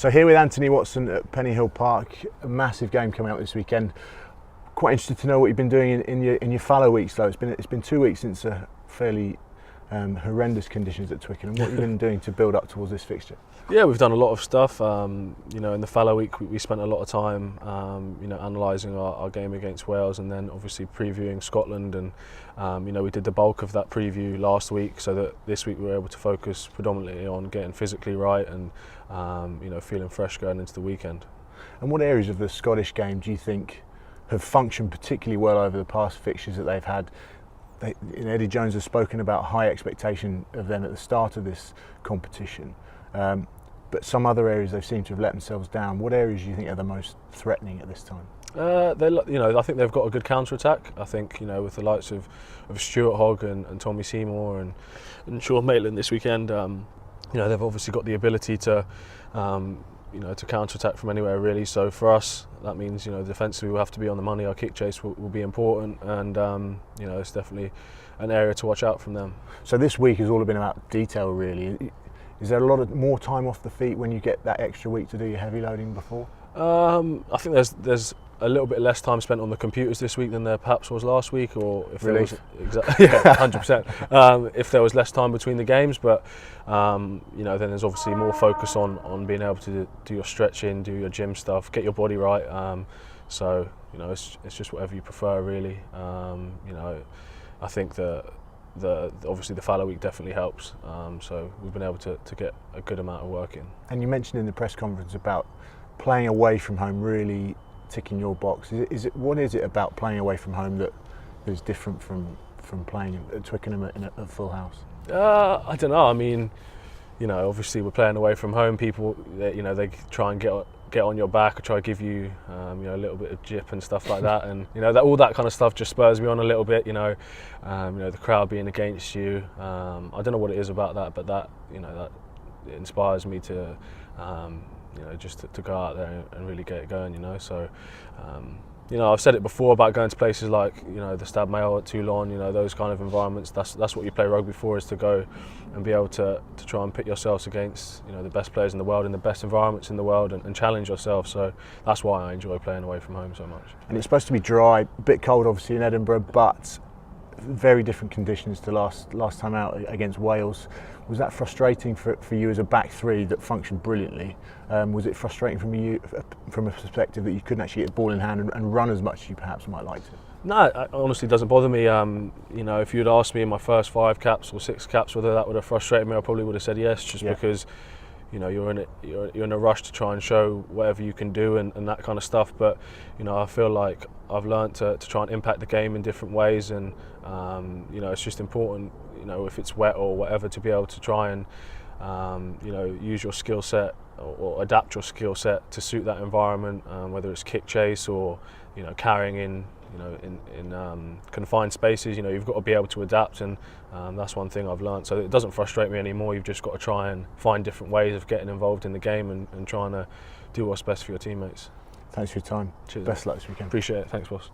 So here with Anthony Watson at Pennyhill Park, a massive game coming up this weekend. Quite interested to know what you've been doing in your fallow weeks though. It's been 2 weeks since a fairly horrendous conditions at Twickenham. What have you been doing to build up towards this fixture? Yeah, we've done a lot of stuff. In the fallow week we spent a lot of time analysing our game against Wales, and then obviously previewing Scotland, and we did the bulk of that preview last week, so that this week we were able to focus predominantly on getting physically right and feeling fresh going into the weekend. And what areas of the Scottish game do you think have functioned particularly well over the past fixtures that they've had? Eddie Jones has spoken about high expectation of them at the start of this competition, but some other areas they seem to have let themselves down. What areas do you think are the most threatening at this time? I think they've got a good counter-attack. I think with the likes of Stuart Hogg and Tommy Seymour and Sean Maitland this weekend, they've obviously got the ability to counter-attack from anywhere really. So for us, that means defensively we'll have to be on the money. Our kick chase will be important, and it's definitely an area to watch out from them. So this week has all been about detail really. Is there a lot of more time off the feet when you get that extra week to do your heavy loading before? I think there's a little bit less time spent on the computers this week than there perhaps was last week, or if there was 100%. If there was less time between the games, but then there's obviously more focus on being able to do your stretching, do your gym stuff, get your body right. So it's just whatever you prefer really. I think obviously the fallow week definitely helps. So we've been able to get a good amount of work in. And you mentioned in the press conference about playing away from home really ticking your box. What is it about playing away from home that is different from playing at Twickenham at full house? I don't know. I mean, obviously we're playing away from home. People, they try and get on your back, or try to give you, a little bit of jip and stuff like that, and all that kind of stuff just spurs me on a little bit. The crowd being against you. I don't know what it is about that, but that it inspires me to. Just to go out there and really get it going, So, I've said it before about going to places like, the Stade Mail at Toulon, those kind of environments. That's what you play rugby for, is to go and be able to try and pit yourselves against, the best players in the world, in the best environments in the world, and challenge yourself. So that's why I enjoy playing away from home so much. And it's supposed to be dry, a bit cold obviously in Edinburgh, but very different conditions to last time out against Wales. Was that frustrating for you as a back three that functioned brilliantly? Was it frustrating from a perspective that you couldn't actually get the ball in hand and run as much as you perhaps might like to? No, it honestly doesn't bother me. If you'd asked me in my first 5 caps or 6 caps whether that would have frustrated me, I probably would have said yes, just because you're in a rush to try and show whatever you can do and that kind of stuff. But I feel like I've learned to try and impact the game in different ways, and it's just important, if it's wet or whatever, to be able to try and use your skill set or adapt your skill set to suit that environment, whether it's kick chase or carrying in confined spaces. You've got to be able to adapt, and that's one thing I've learned. So it doesn't frustrate me anymore. You've just got to try and find different ways of getting involved in the game and trying to do what's best for your teammates. Thanks for your time. Cheers. Best of luck this weekend. Appreciate it. Thanks, boss.